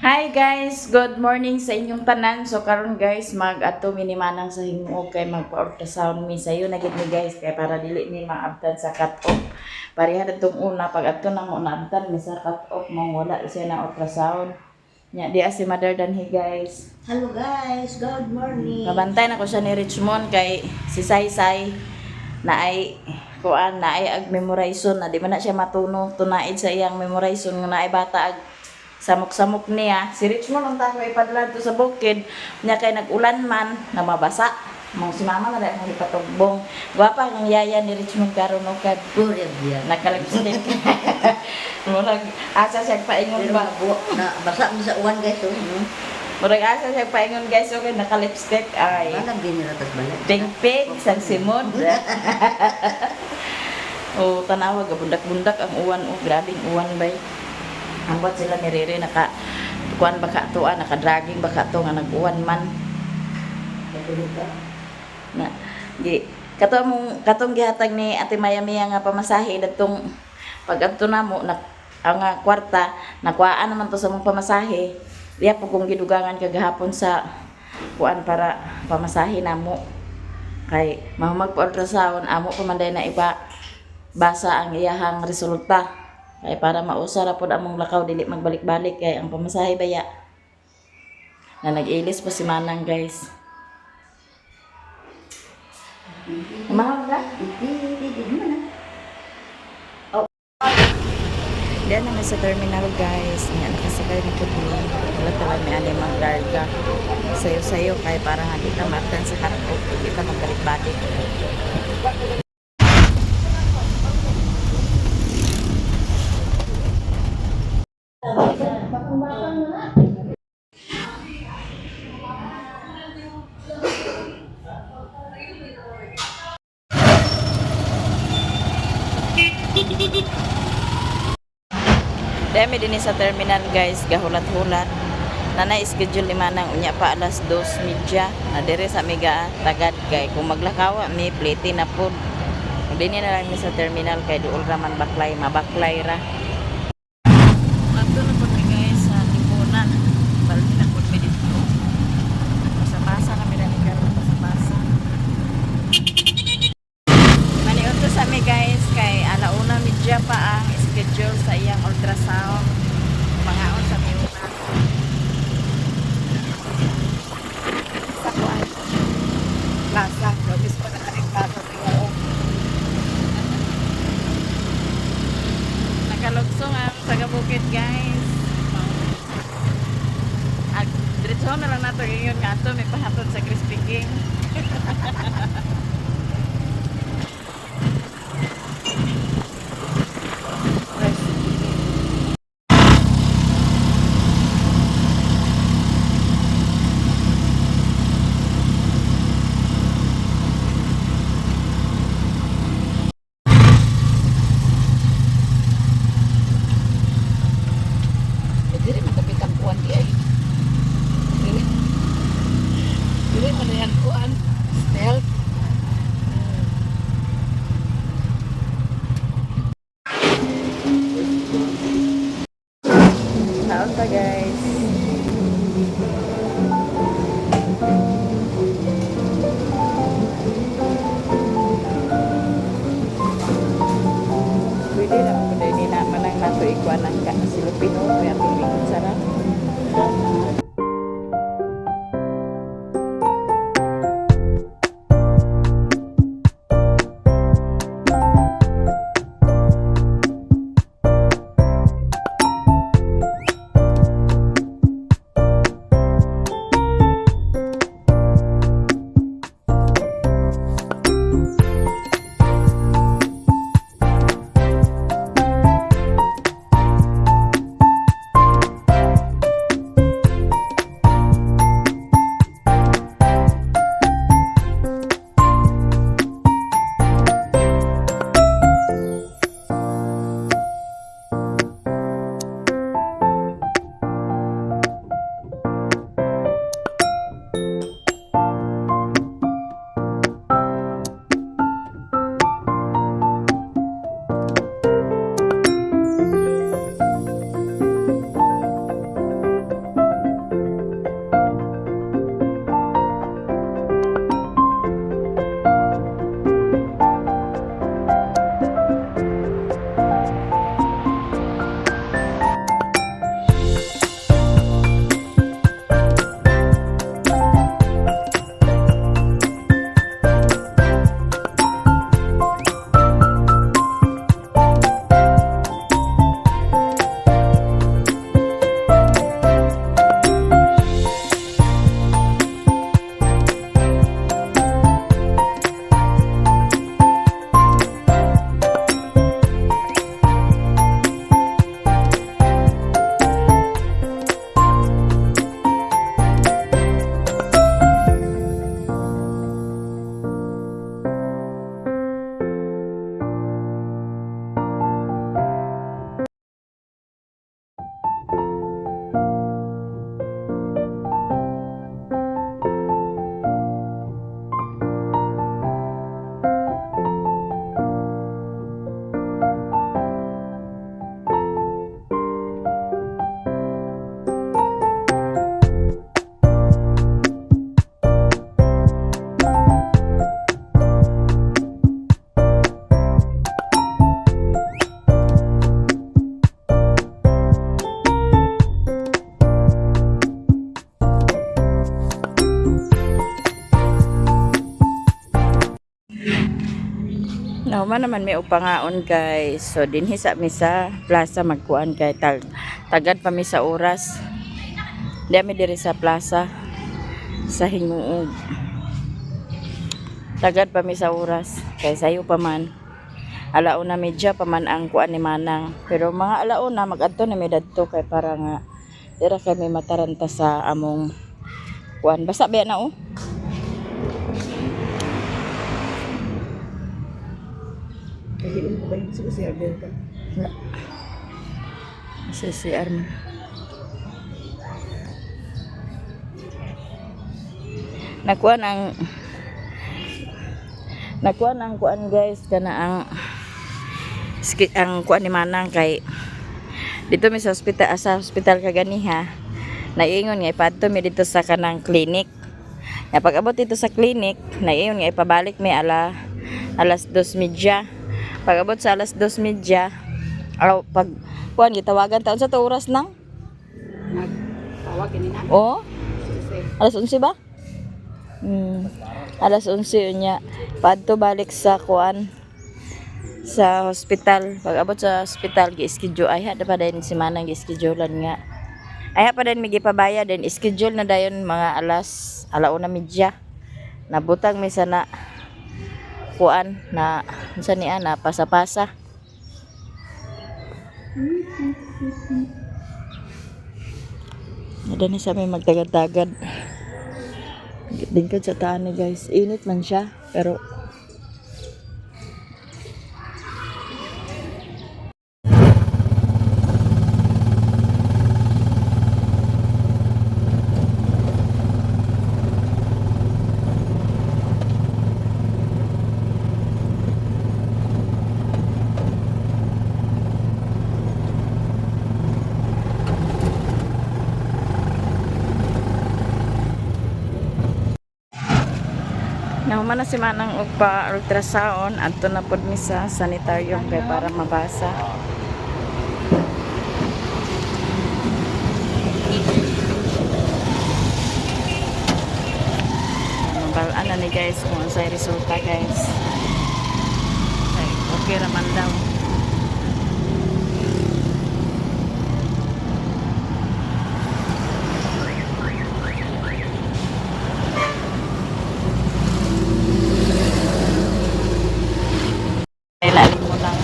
Hi guys, good morning sa inyong tanan. So karon guys, mag-ato minimanang sa himog kay magpa-ultrasound mi sayo na gid mi guys kay para dili ni maabtan sa cut-off. Pareha datong una pag ato nang naabtan mi sa cut-off mo wala siya na ultrasound. Nya di si Mother Danhi guys. Hello guys, good morning. Mabantay na ko siya ni Richmond kay si Saysay na ay kuan na ay ag memorization na di man na siya matuno tunaid sa iyang memorization nga na ay bata ag samok-samok niya. Si Richmond ang tayo ipadlan to sa bukid. Niya kay nag-ulan man, na mabasa. Mga si mama na dahil mga ipatugbong. Gwapa ang yaya ni Richmond karon o kad. Pure biya. Nakalipstick. Murag asa siya paingon ba? Na basa mo sa uwan guys, oh. Murag asa siya paingon guys, okay, nakalipstick. Ay, Manang biniratas balik. pink-pink, sang simod. O, tanawa, bundak-bundak ang uwan. O, grabing uwan bay. Ambot sila ni Riri kuan baka to naka-dragging baka to nga nag-uwan man. Na gi katong gihatag ni Ate Maya Mia nga pamasahe datong pag adto namo na ang kwarta nakuhaan naman to sa mong pamasahe. Diya po kung gidugangan kagahapon sa kuan para pamasahe namo. Kay magpa-ultrasound amo pamanday na iba basa ang iyahang resulta. Ay para mausara pod among lakaw dili magbalik-balik kay ang pamasahe baya na nag-ilis pa si Manang guys. Mahal ka? Diyan naman sa terminal guys. Nga nakasakay na po din. Wala talaga may anim ang garga. Sayo-sayo kay para nga di ka matan sa karapot. Di ka magbalik-balik. Dami din sa terminal guys, gahulat-hulat. Nanay schedule ni Manang unya pa alas 2:30 na dire sa mega tagad kay kung maglakaw mi plete na pod. Dinhi na lang mi sa terminal kay duol ra man baklay, mabaklay ra. Adto na pod mi guys sa Lipunan. Balik na pod mi dito. Sa basa kami na ni karon sa basa. Maniud to sa mi guys kay alauna midya pa ang schedule sa iyang ultrasound. Mangaon sa miuna. Sa kuan. Plaza, lobis pa na kaning plaza tingoo. Nakalugsong ang taga-bukid guys. Ag diretso na lang nato ingon nga ato may pahatod sa Crispy King. Dili man tapi kan kuan di ay. Dili man yan kuan. Stealth. Taon ta guys. Pwede na mo din na manang nato ikuanan ka silupin o kaya piling sarap. Nahuman naman may upangaon guys. So dinhi sa mi sa plaza magkuan kay tagad pa mi sa oras. Di mi diri sa plaza sa Hinguog. Tagad pa mi sa oras kay sayo pa man. Alauna medya pa man ang kuan ni Manang. Pero mga alauna magadto na mi dadto kay para nga dira kami mataranta sa among kuan. Basta ba na oh. Kahiin ko ba yung si Alberta? Si Armin. Nakuan ang kuan guys kana ang kuan ni Manang kay dito mi sa hospital kaganiha naiingon nga ipadto mi dito sa kanang clinic. Nga pag abot dito sa clinic naiingon nga ipabalik mi alas 2:30. Pag abot sa alas 2:30 pag kuan gitawagan taon sa oras nang Nagtawag kanina. oh alas 11 ba? Alas 11 nya padto balik sa kuan sa hospital. Pag abot sa hospital gi-schedule ay hada pa din si Manang gi-schedulean nga. Ay pa din migi pabaya din schedule na dayon mga alauna media. Nabutang mi sana kuan na unsa niya na pasa-pasa. Ada ni sa may magtagad-tagad. Dingkad sa taan ni guys. Init man siya pero nahuman na si Manang og pa ultrasound adto na pud mi sa sanitarium kay para mabasa. Mabalaan na ni guys kung unsay resulta guys. Ay, okay raman daw. Ilalim mo lang.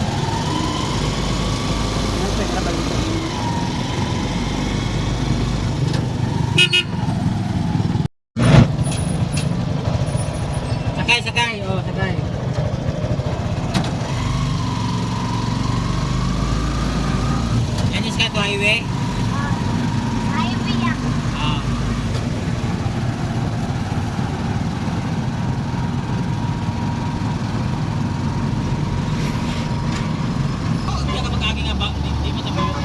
Sakay. Oh, sakay. Yan is ka to highway? Highway ya. Ah. Hindi ka magkaging nga ba? Di mo tabayo.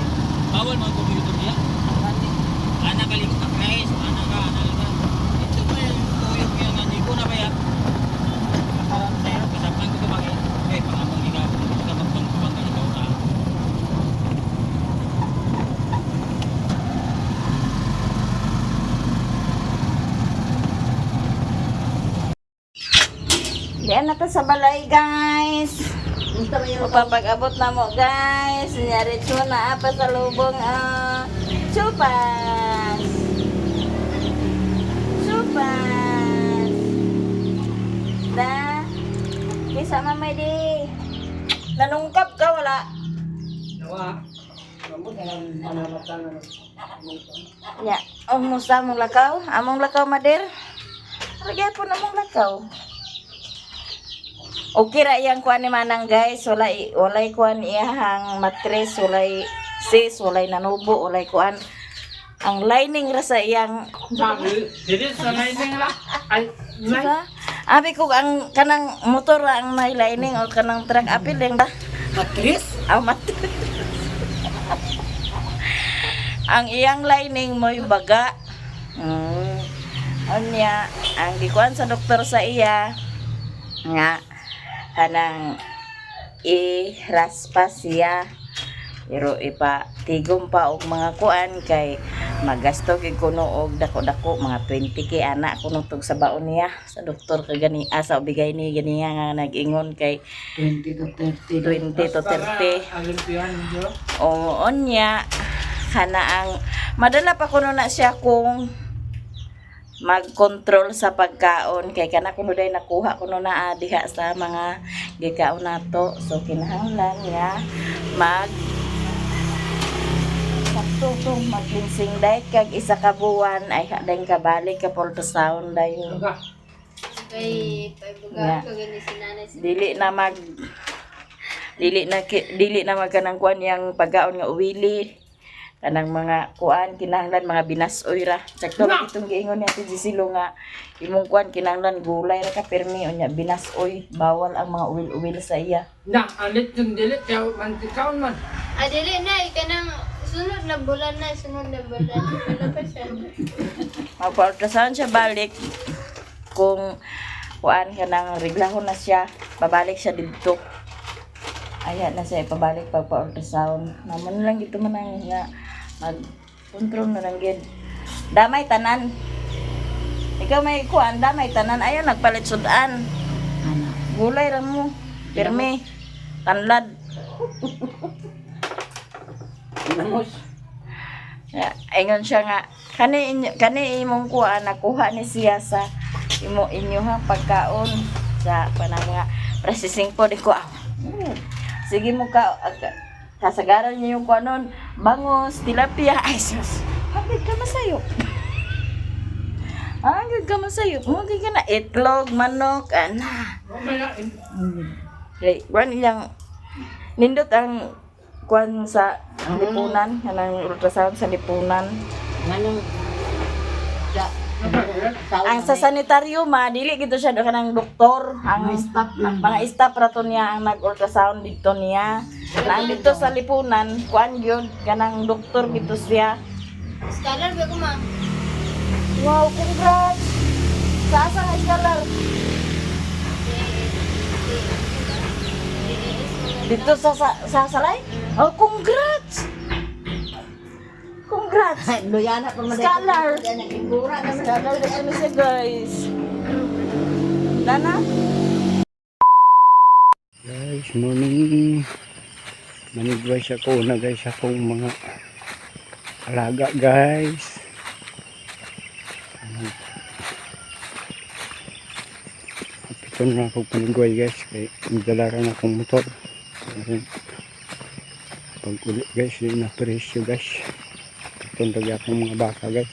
Bawal mga computer niya. Anak ka likot na guys. Anak ka. Ito ba yung tuyok yan? Hindi ko na ba yan? Sa'yo, kasapan ko tumagi. Okay, pangabang ikaw. Ito ka magpang ikaw na. Diyan na to sa balay guys. Gusto mo yung Papag-abot na mo guys. Diretso na apa sa lubong Chupas. Da. Kisa mamay di. Nanungkap ka wala. Nawa. Kamu jangan manamatan. Ya, musta among lakaw? Among lakaw mader. Lagyan po among lakaw. Okay ra iyang kuan ni Manang guys. Walay kuan iyang matres, walay sis, walay nanubo, walay kuan. Ang lining ra sa iyang Jadi sa lining lah. Ay, diba? Abi ko ang kanang motor ra ang may lining o kanang truck apil lang ba? matris. Matris. Ang iyang lining mo'y baga. Anya, ang gikuan sa doktor sa iya nga kanang i-raspa siya Pero ipatigom pa og mga kuan kay magasto gid kuno og dako-dako mga 20k anak kuno tug sa baon niya sa doktor ka gani asa bigay ni gani nga nag-ingon kay 20 to 30. 20 to 30. Olympian jo. Oo niya kana ang madala pa kuno na siya kung mag-control sa pagkaon kay kana kuno day nakuha kuno na diha sa mga gikaon nato so kinahanglan nga mag sakto to mag-cleansing diet kag isa ka buwan ay hadeng kabalik ka ultrasound dayon Kay Yeah. paibuga ko gani si nanay sa dili na magkanang kuan yang pagkaon nga uwili kanang mga kuan kinahanglan mga binasoy ra sakto lang itong giingon ni Ate Gisilo nga imong kuan kinahanglan gulay ra ka permi unya binasoy bawal ang mga uwil-uwil sa iya Na alit yung dilit yaw man tikaon man. dili na kanang sunod na bulan na sunod na bulan. Wala pa siya. magpa-ultrasound siya balik kung kuan kanang reglahon na siya pabalik siya didto ayan na siya pabalik pagpa-ultrasound naman lang gito man ang nga mag-control na lang gid damay tanan ikaw may kuan damay tanan ayan nagpalit sudan gulay ra mo pirmi tanlad Namos. ingon siya nga kani imong kuan nakuha ni siya sa inyo ha pagkaon sa panang nga processing po di ko sige mo ka kasagaran niyo yung kuanon bangos tilapia ay sus hanggang ka masayop hanggang ka masayop hanggang ka na itlog manok ana kuan ilang nindot ang kuan sa lipunan kanang ultrasound sa lipunan Nganong ang sa sanitaryo ma dili gito siya kanang doktor ang stop lang. mga staff ra to niya ang nag-ultrasound dito niya ang dito sa lipunan kuan gyud kanang doktor gito siya Scholar ba ko ma? wow congrats sa asa nga scholar dito sa salay oh congrats congrats Loyana pa man Scholar. Nagigura na man. scholar dito na siya guys Dana Guys, morning. Manigway ako na guys akong mga alaga guys. Ito na ako panigway guys. Kaya nagdalaran akong motor. Pag uli guys, yun na presyo guys. Ito na akong mga baka guys.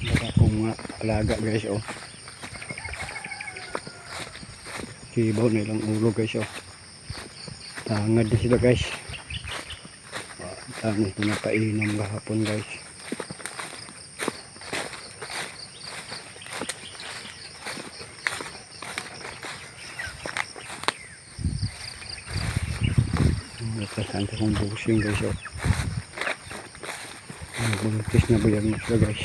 Baka akong mga alaga guys oh. Kibaw na ilang ulo guys oh. Tangad din sila guys. Tangad ko na painom kahapon guys. Nagkasan sa kong busing guys oh. Buntis na bayag na sila guys.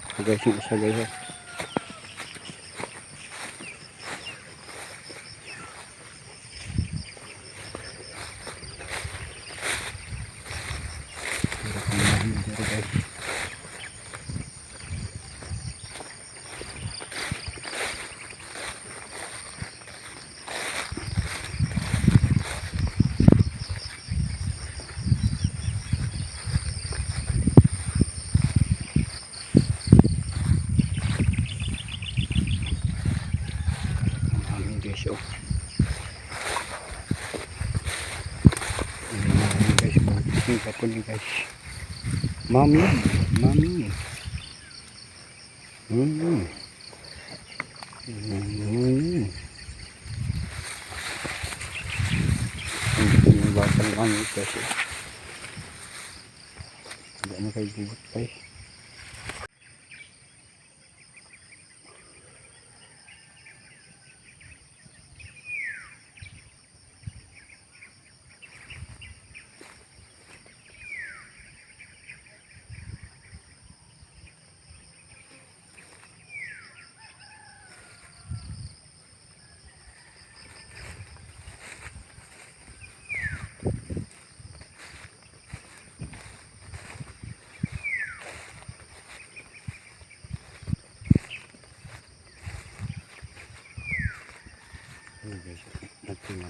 Ito guys yung isa guys oh. Pero kung nahin dito guys. Ang hangin guys oh. Ang hangin guys. Buntis yung kapon ni guys. Mami. Mami. Ang batang mami guys oh. Hindi na kayo bubot guys.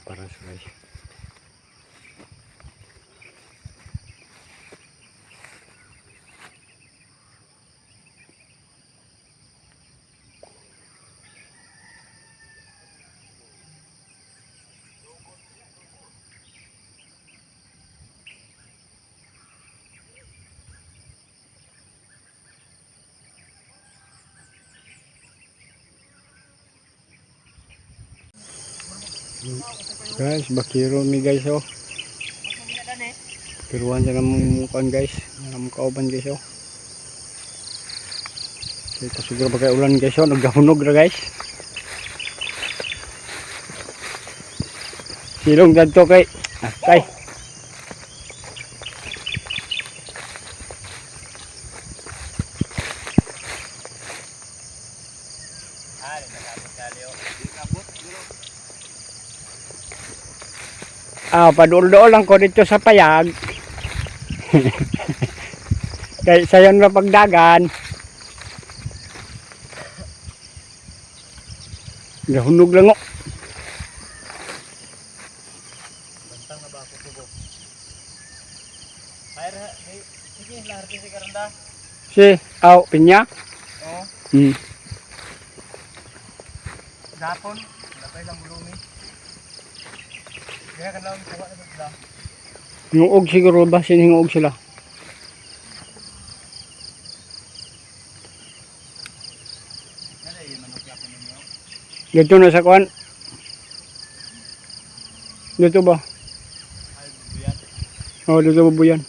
para sa guys. Guys, bakiro mi guys oh. Piruan sa namukan guys, namukauban guys oh. Okay, pasiguro ba kay ulan guys oh, naggahunog ra guys. Silong dadto kay. Kay. Padul-dul lang ko dito sa payag. Kay sayon na pagdagan. Gahunog lang oh. Bantang na ba ako tubo? Ay, sige, lahar si karanda. Si, pinya. Oo. Gapon, napay lang bulumi. Kaya kan lang kuha na sila. Hinguog siguro ba? Hinguog sila. Ano yung manok yapo ninyo? Dito na sa kuan. Dito ba? Ay, bubuyan. Oh, dito bubuyan.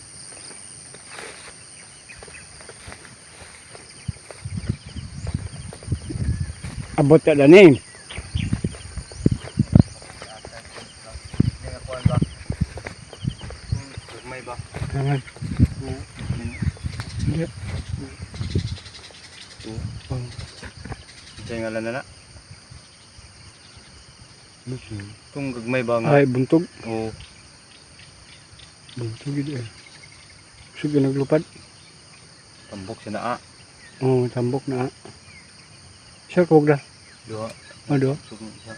Abot ka dan eh. Hindi nga kuha ba? May ba? Ayan. Hindi. Oh. Tingala na na. Kung gagmay ba nga? Ay, buntog. Oo. Buntog gitu eh. Sige naglupad. Tambok siya na Oh, tambok na. Siya kog da. Duha. Ado. Sugong isa.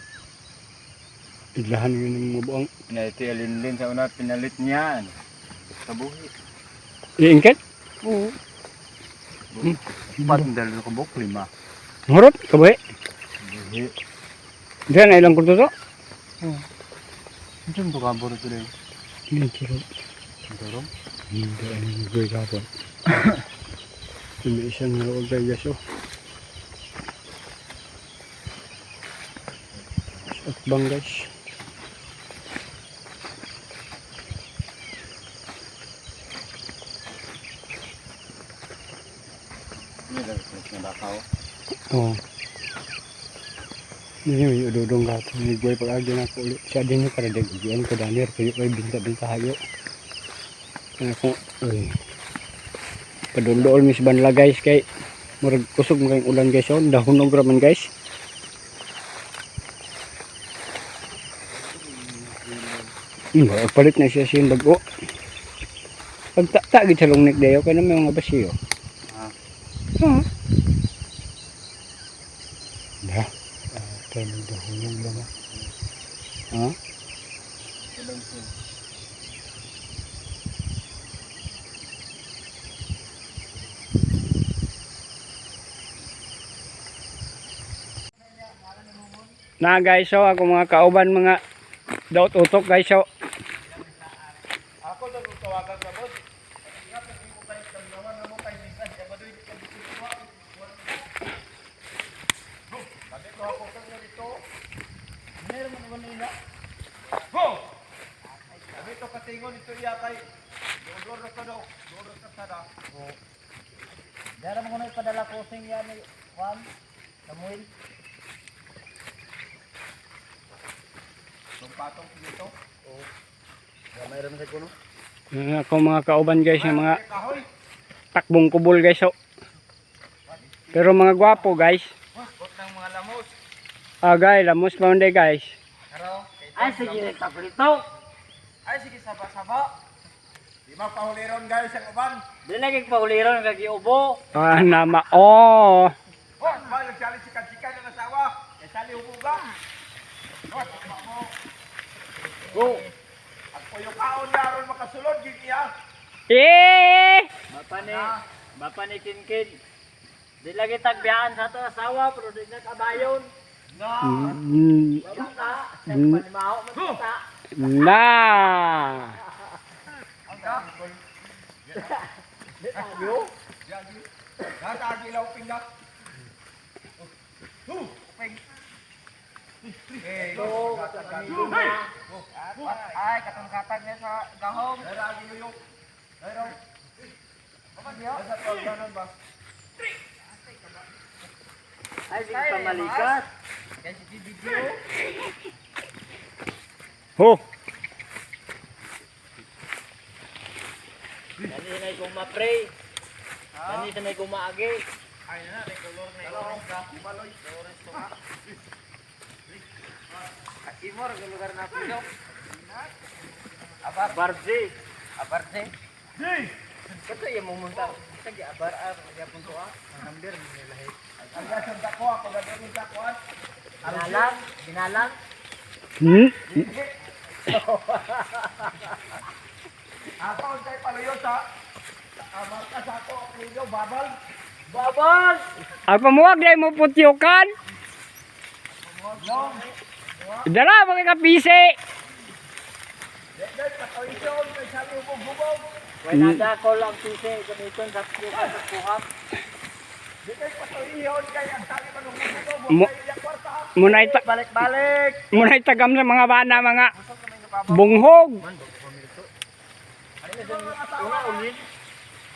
Idlahan yun yung mga buang. Pinalit alin sa una, pinalit niya. Sa buhi. Iingkat? Oo. Patindal na kabok, 5. Ngorot, kabay. Buhi. Diyan na ilang kurto to? Ito yung kabor ito rin. Hindi, turo. Dorong? Hindi, ano yung gawin kapon. Hindi isang naroon kayo guys oh. At bang guys. Ini dari na bakaw. Oo. Ini may ududong gato. May guay pag-agyan ako ulit. Siya din yung karadagian ko danir. Kayo kayo binta-binta hayo. Kaya ko, uy. Padul-dool mis banla guys kay murag kusog mo kayong ulan guys oh. Dahunog raman guys. Palit na siya siyang bago. Pagta-tagid sa lungnik dayo kaya na may mga basiyo. Dah. Kaya nagdahunog lang ah. Ha? Na guys, so ako mga kauban mga daot utok guys, so Ako daw kung tawagan ka boss. Nga pag hindi mo kayo tanggawan na mo kayo minsan. Kaya ba doon hindi ka dito kuha. Bakit ko ako kang dito? Meron mo naman nila. Ho! Sabi ito katingon ito iya kay. Dodor na ka daw. Dodor ka sada. Diyan mo na ipadala crossing yan ni Juan. Samuel. Yung patong dito. Oo. Mayroon sa kuno. ako mga kauban guys, yung mga Kahoy. takbong kubol guys, so. Pero mga gwapo guys. Kot ng mga lamos. Guys, lamos pa man guys. Pero, Ay, sige, nagpaprito. ay sige saba-saba. Di ba pahuliron guys ang uban? Di lagi pauliron, nag-iubo. Nama oh. Oh, ba nagsali si Kachika na nasawa. Kaya sali hubuga. Oh, mo. Go. Eh! Bapa ni Kinkin. Di lagi tagbiyaan sa to asawa pero di na kabayon. Mm, Wala ka. Panimaho man kita. na. So, amigo na. Ay, katang-katang niya sa gahom. Ay, di ka malikas. Ho. Dali na kung ma-pray. Dali na kung maagi. Imor, ang lugar na pino. Barzi. Aparte. Kato yung mumunta. Sige, abar, kaya punto ang number mo nila. Ang gasang dako, ako gagawin dakuan. Binalang, binalang. Hmm? Ako ang tayo paluyo sa markas ako, ninyo, babal. Babal! Ang pamuwag na mo putyukan. Dala, mga kapise. Dahil katoisyon, may sabi mo bubog. Wala na ko lang sisi. Gamiton sa puhat at puhat. Dahil katoisyon, kaya ang sabi man ng bubog, Mo- buhay niya kwarta. Balik-balik! Muna'y tagam sa mga bana, mga bunghog. Una ulit.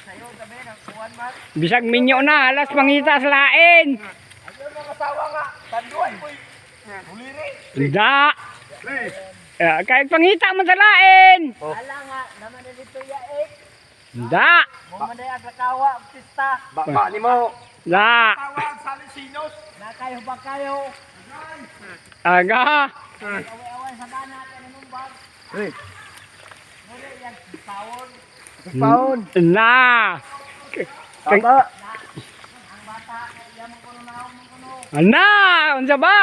Sa'yo, sabi, nagkuhan man. Bisag minyo na, alas pangita sa lain. Ayun mga asawa nga, tanduan ko'y buliri. Da. Kahit pangita man sa lain. Ala nga, naman na dito yaik. Da. Mumanday aglakawa, pista. Baba ni mo. Da. Tawag sa Lisinos. Nakayo ba kayo? Aga. Away-away sa bana at nanumbag. Muli yan, pawon. Na. Tama. Ang bata, kaya mo kuno na mo kuno. Ana, unsa ba?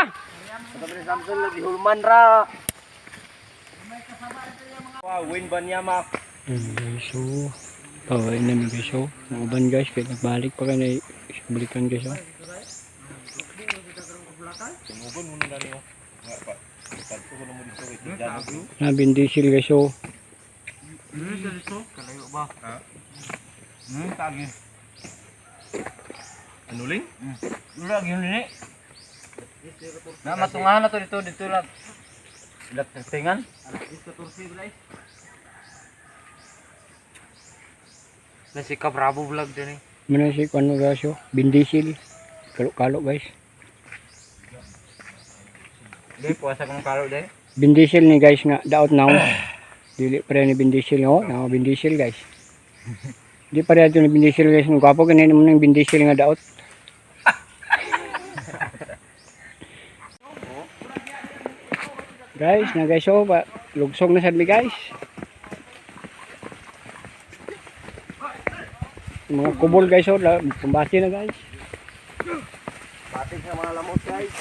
Sabi ni Samson, lagi hulman ra. Wow, win ba niya ma? Guys, so paway na mi guys, so mga ban guys, kaya nagbalik pa kanay balikan guys, so. Na bindisil guys, so. Kalayo ba? Ha? Tagi. Anuling? Dura gyud ni. Na matungahan na to dito lang. Ilat tingan. Nasi ka bravo vlog din eh. Mana si kuno guys, so bindisil. Kalo-kalo guys. Di puasa kong karo de. Bindisil ni guys nga daot now. Dili pa rin ni bindisil no, na bindisil guys. Di pa rin ni bindisil guys, ng gwapo ganin mo ng bindisil nga daot. Guys, na guys, so lugsog na sad mi guys. Mga kubol guys, so pambati na guys. Bating sa mga lamot guys.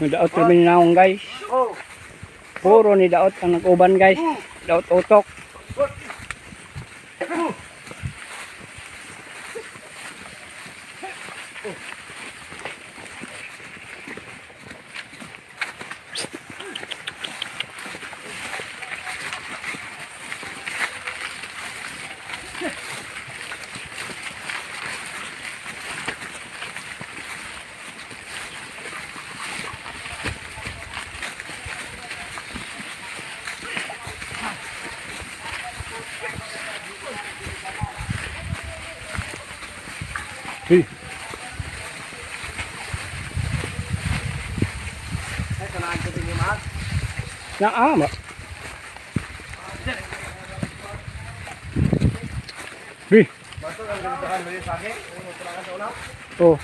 Daot kami ni naong guys. Puro ni daot ang nag-uban guys. Daot utok. Hey. Na ama. Hey. Oh.